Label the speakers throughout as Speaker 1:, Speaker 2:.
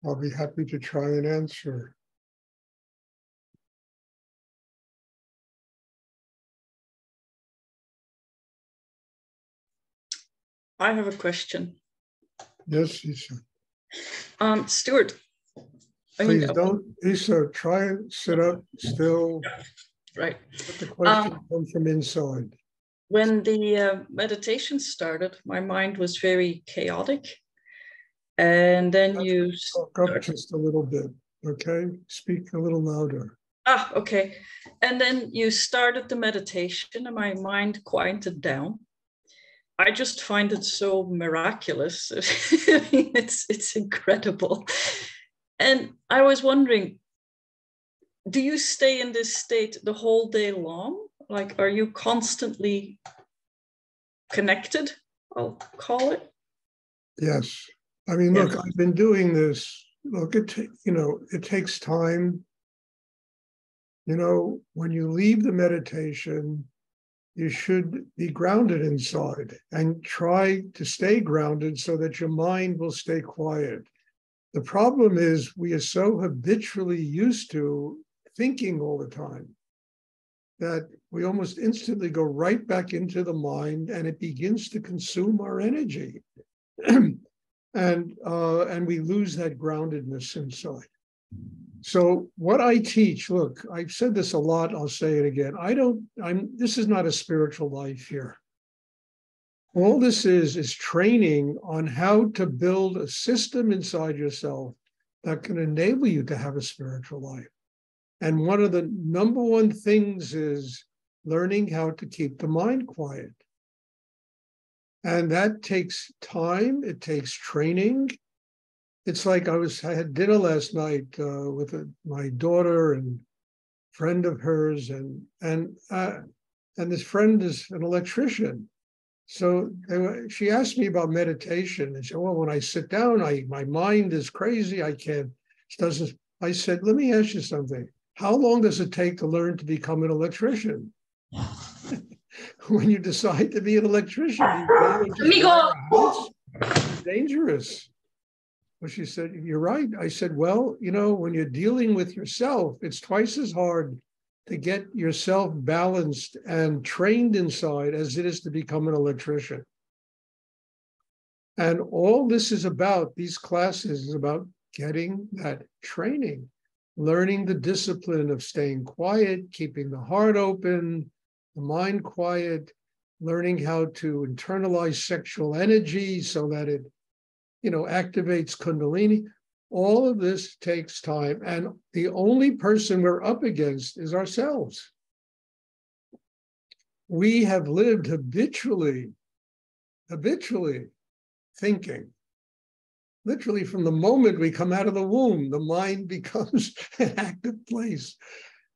Speaker 1: I'll be happy to try and answer.
Speaker 2: I have a question.
Speaker 1: Yes, Isa.
Speaker 2: Stuart.
Speaker 1: Please don't, Isa, try and sit up still.
Speaker 2: Right.
Speaker 1: Let the question come from inside.
Speaker 2: When the meditation started, my mind was very chaotic. And then you
Speaker 1: talk up just a little bit, okay? Speak a little louder.
Speaker 2: Okay. And then you started the meditation and my mind quieted down. I just find it so miraculous. It's incredible. And I was wondering, do you stay in this state the whole day long? Like, are you constantly connected, I'll call it?
Speaker 1: Yes. I mean, look, I've been doing this. Look, it takes time. You know, when you leave the meditation, you should be grounded inside and try to stay grounded so that your mind will stay quiet. The problem is we are so habitually used to thinking all the time that we almost instantly go right back into the mind and it begins to consume our energy. and we lose that groundedness inside. So what I teach, look, I've said this a lot, I'll say it again. This is not a spiritual life here. All this is training on how to build a system inside yourself that can enable you to have a spiritual life. And one of the number one things is learning how to keep the mind quiet. And that takes time, it takes training. It's like I had dinner last night with my daughter and friend of hers, and this friend is an electrician. So she asked me about meditation, and she said, "Well, when I sit down, my mind is crazy. I can't. It doesn't." I said, "Let me ask you something. How long does it take to learn to become an electrician?" When you decide to be an electrician, you go and just wire a house. It's dangerous. Well, she said, "You're right." I said, "Well, you know, when you're dealing with yourself, it's twice as hard to get yourself balanced and trained inside as it is to become an electrician." And all this is about, these classes is about getting that training, learning the discipline of staying quiet, keeping the heart open, the mind quiet, learning how to internalize sexual energy so that it activates Kundalini. All of this takes time. And the only person we're up against is ourselves. We have lived habitually thinking. Literally from the moment we come out of the womb, the mind becomes an active place.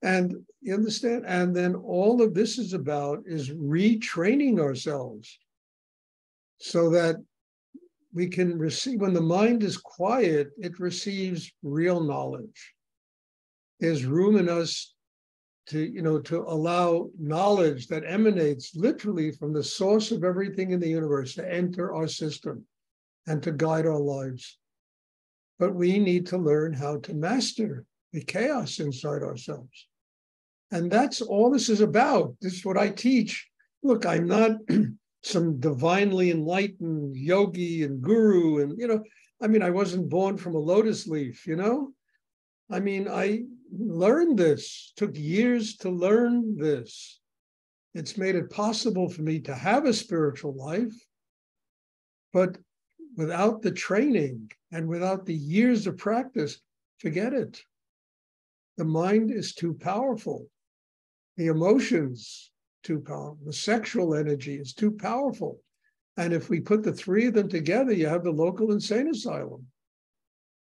Speaker 1: And you understand? And then all of this is about is retraining ourselves so that we can receive, when the mind is quiet, it receives real knowledge. There's room in us to allow knowledge that emanates literally from the source of everything in the universe to enter our system and to guide our lives. But we need to learn how to master the chaos inside ourselves. And that's all this is about. This is what I teach. Look, I'm not some divinely enlightened yogi and guru. And, I wasn't born from a lotus leaf, I learned this, took years to learn this. It's made it possible for me to have a spiritual life, but without the training and without the years of practice, forget it. The mind is too powerful. The emotions too powerful. The sexual energy is too powerful. And if we put the three of them together, you have the local insane asylum.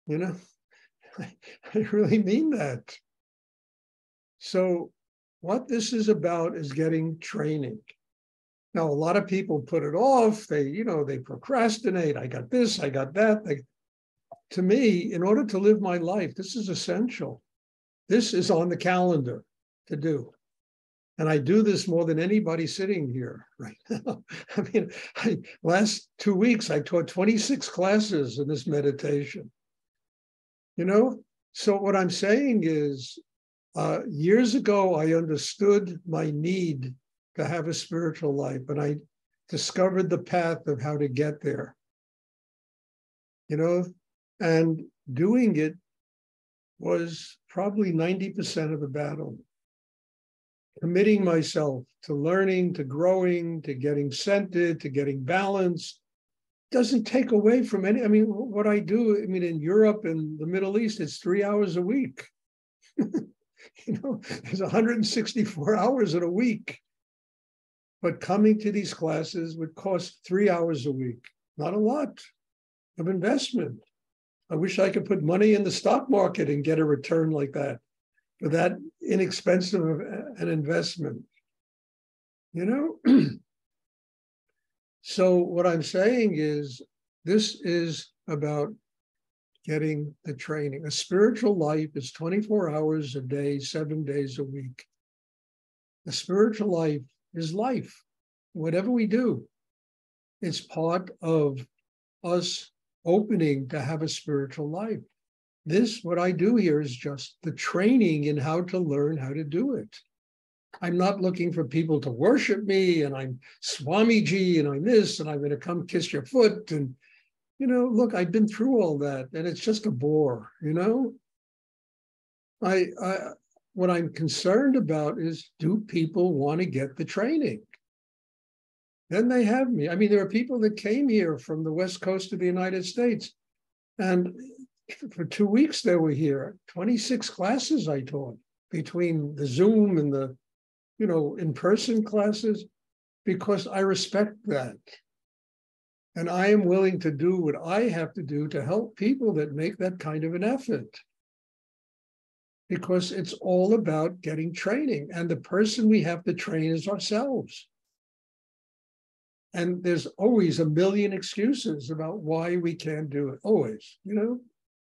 Speaker 1: I really mean that. So what this is about is getting training. Now, a lot of people put it off. They procrastinate. I got this, I got that. To me, in order to live my life, this is essential. This is on the calendar to do. And I do this more than anybody sitting here right now. Last 2 weeks, I taught 26 classes in this meditation. you know? So what I'm saying is, years ago, I understood my need to have a spiritual life, and I discovered the path of how to get there, you know? And doing it was probably 90% of the battle. Committing myself to learning, to growing, to getting centered, to getting balanced, doesn't take away from any, I mean, what I do, I mean, in Europe and the Middle East, it's 3 hours a week. You know, there's 164 hours in a week. But coming to these classes would cost 3 hours a week, not a lot of investment. I wish I could put money in the stock market and get a return like that for that inexpensive an investment, you know? So what I'm saying is, this is about getting the training. A spiritual life is 24 hours a day, 7 days a week. A spiritual life is life. Whatever we do, it's part of us opening to have a spiritual life. This, what I do here, is just the training in how to learn how to do it. I'm not looking for people to worship me, and I'm Swamiji, and I'm this, and I'm going to come kiss your foot. And, you know, look, I've been through all that, and it's just a bore, you know? What I'm concerned about is, do people want to get the training? Then they have me. I mean, there are people that came here from the West Coast of the United States, and for 2 weeks they were here. 26 classes I taught, between the Zoom and the, you know, in-person classes, because I respect that. And I am willing to do what I have to do to help people that make that kind of an effort. Because it's all about getting training. And the person we have to train is ourselves. And there's always a million excuses about why we can't do it. Always, you know,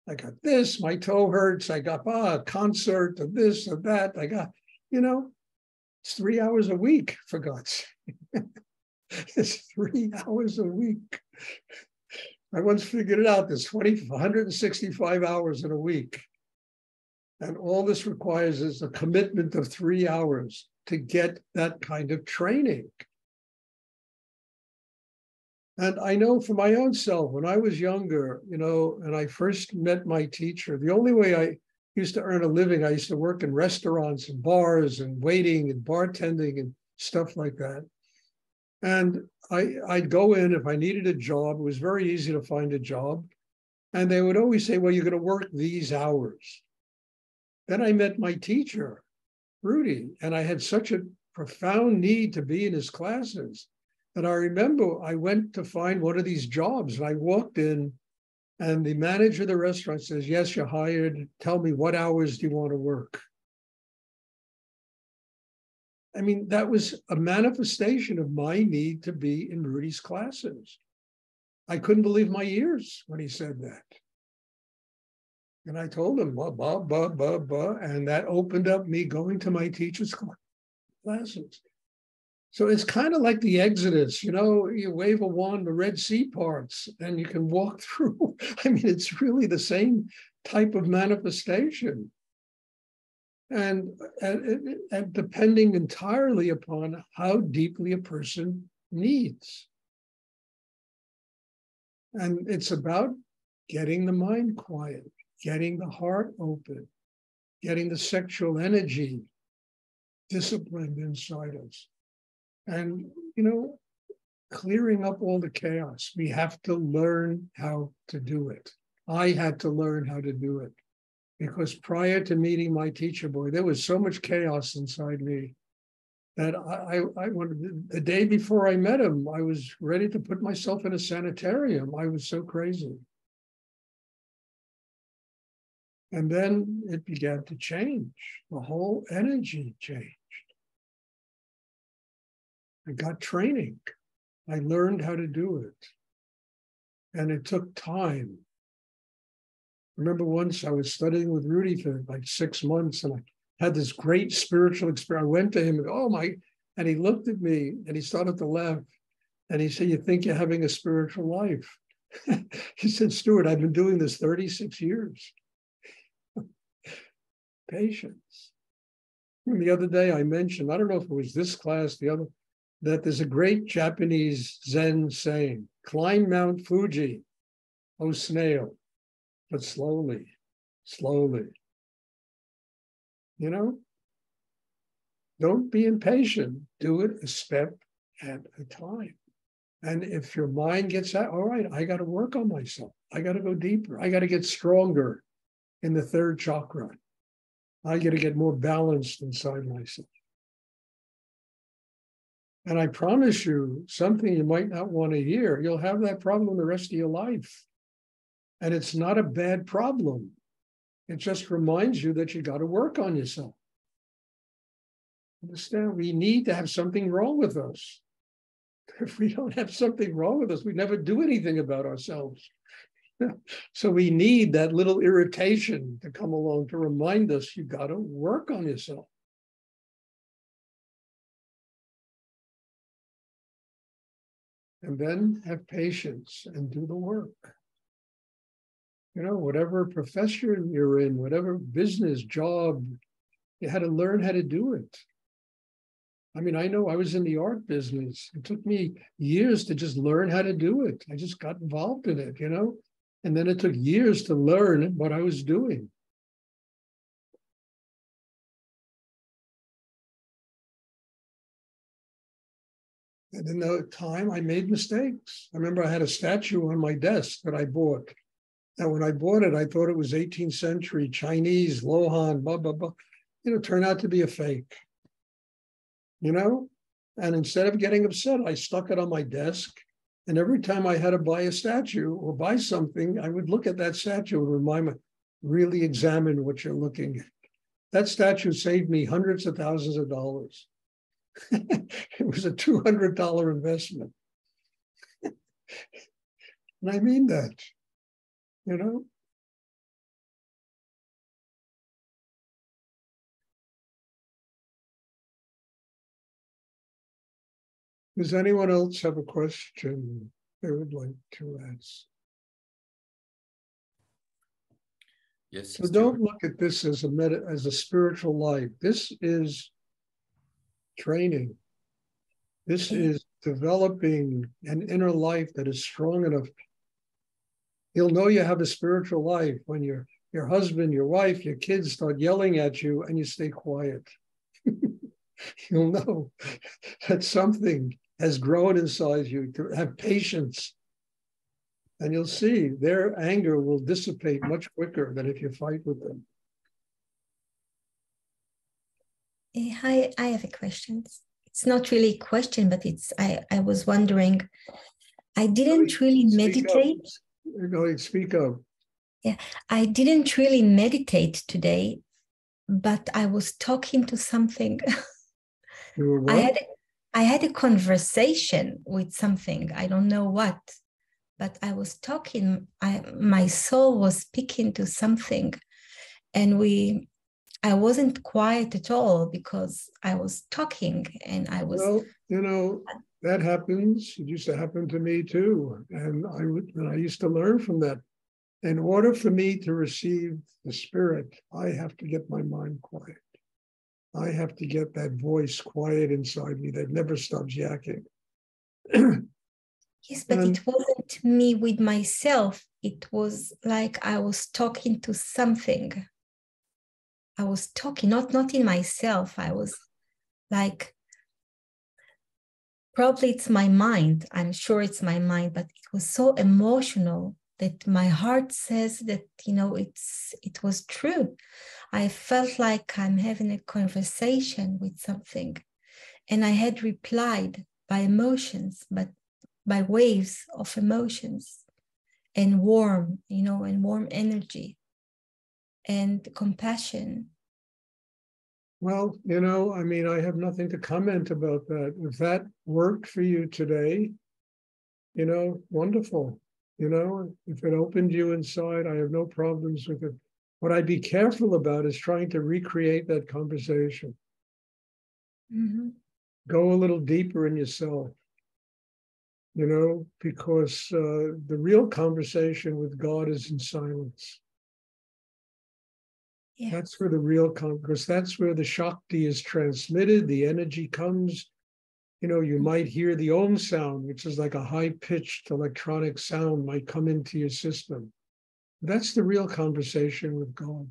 Speaker 1: I got this, my toe hurts, I got a concert of this or that, I got, you know, it's 3 hours a week, for God's sake. It's 3 hours a week. I once figured it out, there's 165 hours in a week. And all this requires is a commitment of 3 hours to get that kind of training. And I know for my own self, when I was younger, you know, and I first met my teacher, the only way I used to earn a living, I used to work in restaurants and bars and waiting and bartending and stuff like that. And I'd go in if I needed a job. It was very easy to find a job. And they would always say, well, you're going to work these hours. Then I met my teacher, Rudy, and I had such a profound need to be in his classes. And I remember I went to find one of these jobs, and I walked in, and the manager of the restaurant says, yes, you're hired. Tell me, what hours do you want to work? I mean, that was a manifestation of my need to be in Rudy's classes. I couldn't believe my ears when he said that. And I told him, blah, blah, blah, blah, blah. And that opened up me going to my teacher's classes. So it's kind of like the Exodus, you know, you wave a wand, the Red Sea parts, and you can walk through. I mean, it's really the same type of manifestation. And depending entirely upon how deeply a person needs. And it's about getting the mind quiet, getting the heart open, getting the sexual energy disciplined inside us. And, you know, clearing up all the chaos. We have to learn how to do it. I had to learn how to do it. Because prior to meeting my teacher boy, there was so much chaos inside me that I wanted, the day before I met him, I was ready to put myself in a sanitarium. I was so crazy. And then it began to change. The whole energy changed. I got training. I learned how to do it. And it took time. I remember once I was studying with Rudy for like 6 months, and I had this great spiritual experience. I went to him and, oh my, and he looked at me and he started to laugh. And he said, you think you're having a spiritual life? He said, Stuart, I've been doing this 36 years. Patience. And the other day I mentioned, I don't know if it was this class, the other, that there's a great Japanese Zen saying, climb Mount Fuji, O snail, but slowly, slowly. You know, don't be impatient. Do it a step at a time. And if your mind gets out, all right, I got to work on myself. I got to go deeper. I got to get stronger in the third chakra. I got to get more balanced inside myself. And I promise you, something you might not want to hear, you'll have that problem the rest of your life. And it's not a bad problem. It just reminds you that you got to work on yourself. Understand? We need to have something wrong with us. If we don't have something wrong with us, we never do anything about ourselves. So we need that little irritation to come along to remind us you got to work on yourself. And then have patience and do the work. You know, whatever profession you're in, whatever business, job, you had to learn how to do it. I mean, I know I was in the art business. It took me years to just learn how to do it. I just got involved in it, you know, and then it took years to learn what I was doing. And in the time, I made mistakes. I remember I had a statue on my desk that I bought. And when I bought it, I thought it was 18th century Chinese, Lohan, blah, blah, blah. You know, it turned out to be a fake. You know, and instead of getting upset, I stuck it on my desk. And every time I had to buy a statue or buy something, I would look at that statue and remind me, really examine what you're looking at. That statue saved me hundreds of thousands of dollars. It was a $200 investment. And I mean that, you know. Does anyone else have a question they would like to ask?
Speaker 3: Yes.
Speaker 1: So don't look at this as a spiritual life. This is training. This is developing an inner life that is strong enough. You'll know you have a spiritual life when your husband, your wife, your kids start yelling at you and you stay quiet. You'll know that something has grown inside you to have patience. And you'll see their anger will dissipate much quicker than if you fight with them.
Speaker 4: Hi, I have a question. It's not really a question, but I was wondering, I didn't really meditate.
Speaker 1: Speak up.
Speaker 4: Yeah, I didn't really meditate today, but I was talking to something.
Speaker 1: You were what?
Speaker 4: I had a conversation with something. I don't know what, but I was talking. My soul was speaking to something, and I wasn't quiet at all because I was talking and I was.
Speaker 1: Well, you know, that happens. It used to happen to me too, and I used to learn from that. In order for me to receive the spirit, I have to get my mind quiet. I have to get that voice quiet inside me that never stops yakking.
Speaker 4: Yes, but it wasn't me with myself. It was like I was talking to something. I was talking, not in myself. I was like, probably it's my mind. I'm sure it's my mind, but it was so emotional that my heart says that, you know, it was true. I felt like I'm having a conversation with something. And I had replied by emotions, but by waves of emotions and warm, you know, and warm energy and compassion.
Speaker 1: Well, you know, I mean, I have nothing to comment about that. If that worked for you today, you know, wonderful. You know, if it opened you inside, I have no problems with it. What I'd be careful about is trying to recreate that conversation.
Speaker 4: Mm-hmm.
Speaker 1: Go a little deeper in yourself, you know, because the real conversation with God is in silence.
Speaker 4: Yeah.
Speaker 1: That's where the real because that's where the Shakti is transmitted, the energy comes. You know, you might hear the Om sound, which is like a high-pitched electronic sound might come into your system. That's the real conversation with God.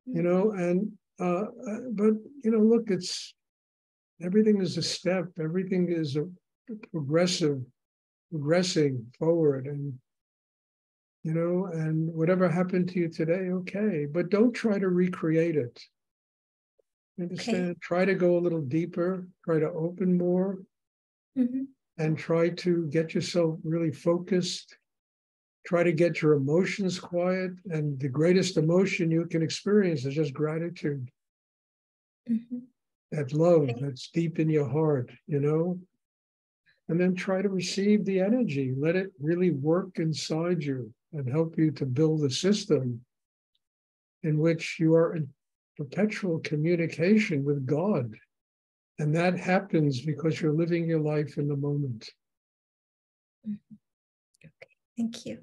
Speaker 1: You know, and but you know, look, it's everything is a step, everything is a progressing forward, and you know, and whatever happened to you today, okay, but don't try to recreate it. Understand?
Speaker 4: Okay.
Speaker 1: Try to go a little deeper, try to open more, and try to get yourself really focused. Try to get your emotions quiet, and the greatest emotion you can experience is just gratitude. That love that's deep in your heart, you know? And then try to receive the energy. Let it really work inside you and help you to build a system in which you are in perpetual communication with God. And that happens because you're living your life in the moment.
Speaker 4: Okay. Thank you.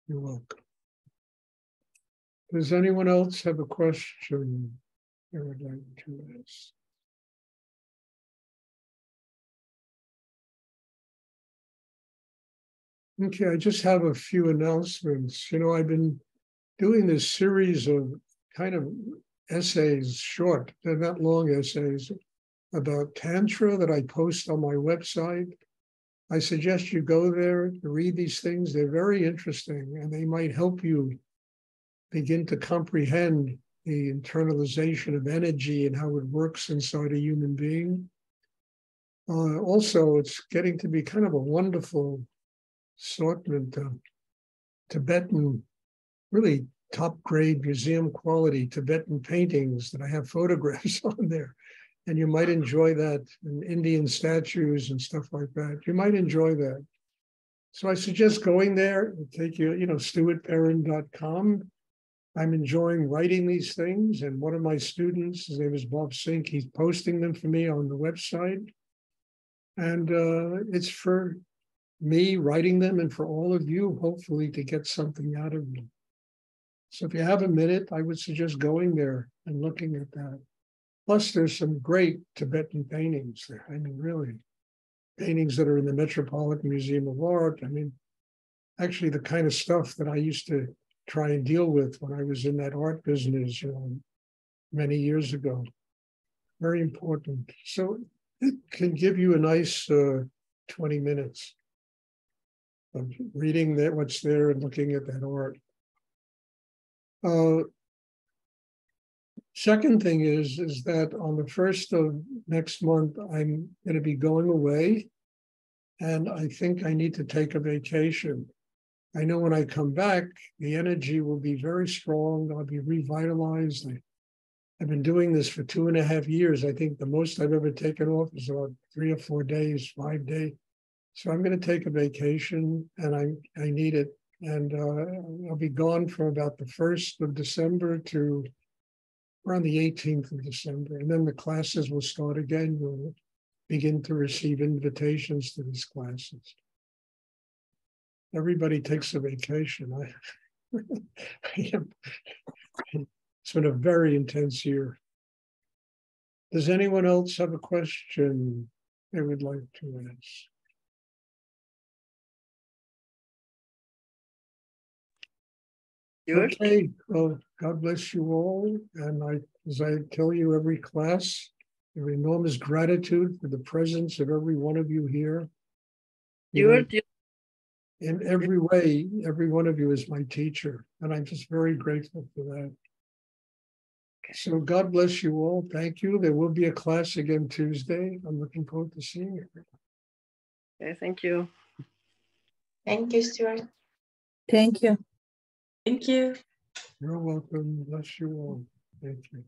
Speaker 1: You're welcome. Does anyone else have a question they would like to ask? Okay, I just have a few announcements. You know, I've been doing this series of kind of essays, short, they're not long essays, about Tantra that I post on my website. I suggest you go there to read these things. They're very interesting, and they might help you begin to comprehend the internalization of energy and how it works inside a human being. Also, it's getting to be kind of a wonderful assortment of Tibetan, really top-grade museum quality Tibetan paintings that I have photographs on there. And you might enjoy that, and Indian statues and stuff like that. You might enjoy that. So I suggest going there and take you, stuartperrin.com. I'm enjoying writing these things. And one of my students, his name is Bob Sink, he's posting them for me on the website. And it's for me writing them and for all of you, hopefully, to get something out of them. So if you have a minute, I would suggest going there and looking at that. Plus, there's some great Tibetan paintings there. I mean, really, paintings that are in the Metropolitan Museum of Art. I mean, actually, the kind of stuff that I used to try and deal with when I was in that art business, many years ago. Very important. So it can give you a nice 20 minutes of reading that what's there and looking at that art. Second thing is that on the 1st of next month, I'm going to be going away, and I think I need to take a vacation. I know when I come back, the energy will be very strong. I'll be revitalized. I've been doing this for 2.5 years. I think the most I've ever taken off is about 3 or 4 days, 5 days. So I'm going to take a vacation, and I need it. And I'll be gone from about the 1st of December to around the 18th of December. And then the classes will start again. We'll begin to receive invitations to these classes. Everybody takes a vacation. It's been a very intense year. Does anyone else have a question they would like to ask? Okay, well, God bless you all. And as I tell you every class, have enormous gratitude for the presence of every one of you here. In every way, every one of you is my teacher, and I'm just very grateful for that. So God bless you all. Thank you. There will be a class again Tuesday. I'm looking forward to seeing you.
Speaker 5: Okay, thank you.
Speaker 6: Thank you, Stuart.
Speaker 7: Thank you.
Speaker 2: Thank you.
Speaker 1: You're welcome. Bless you all. Thank you.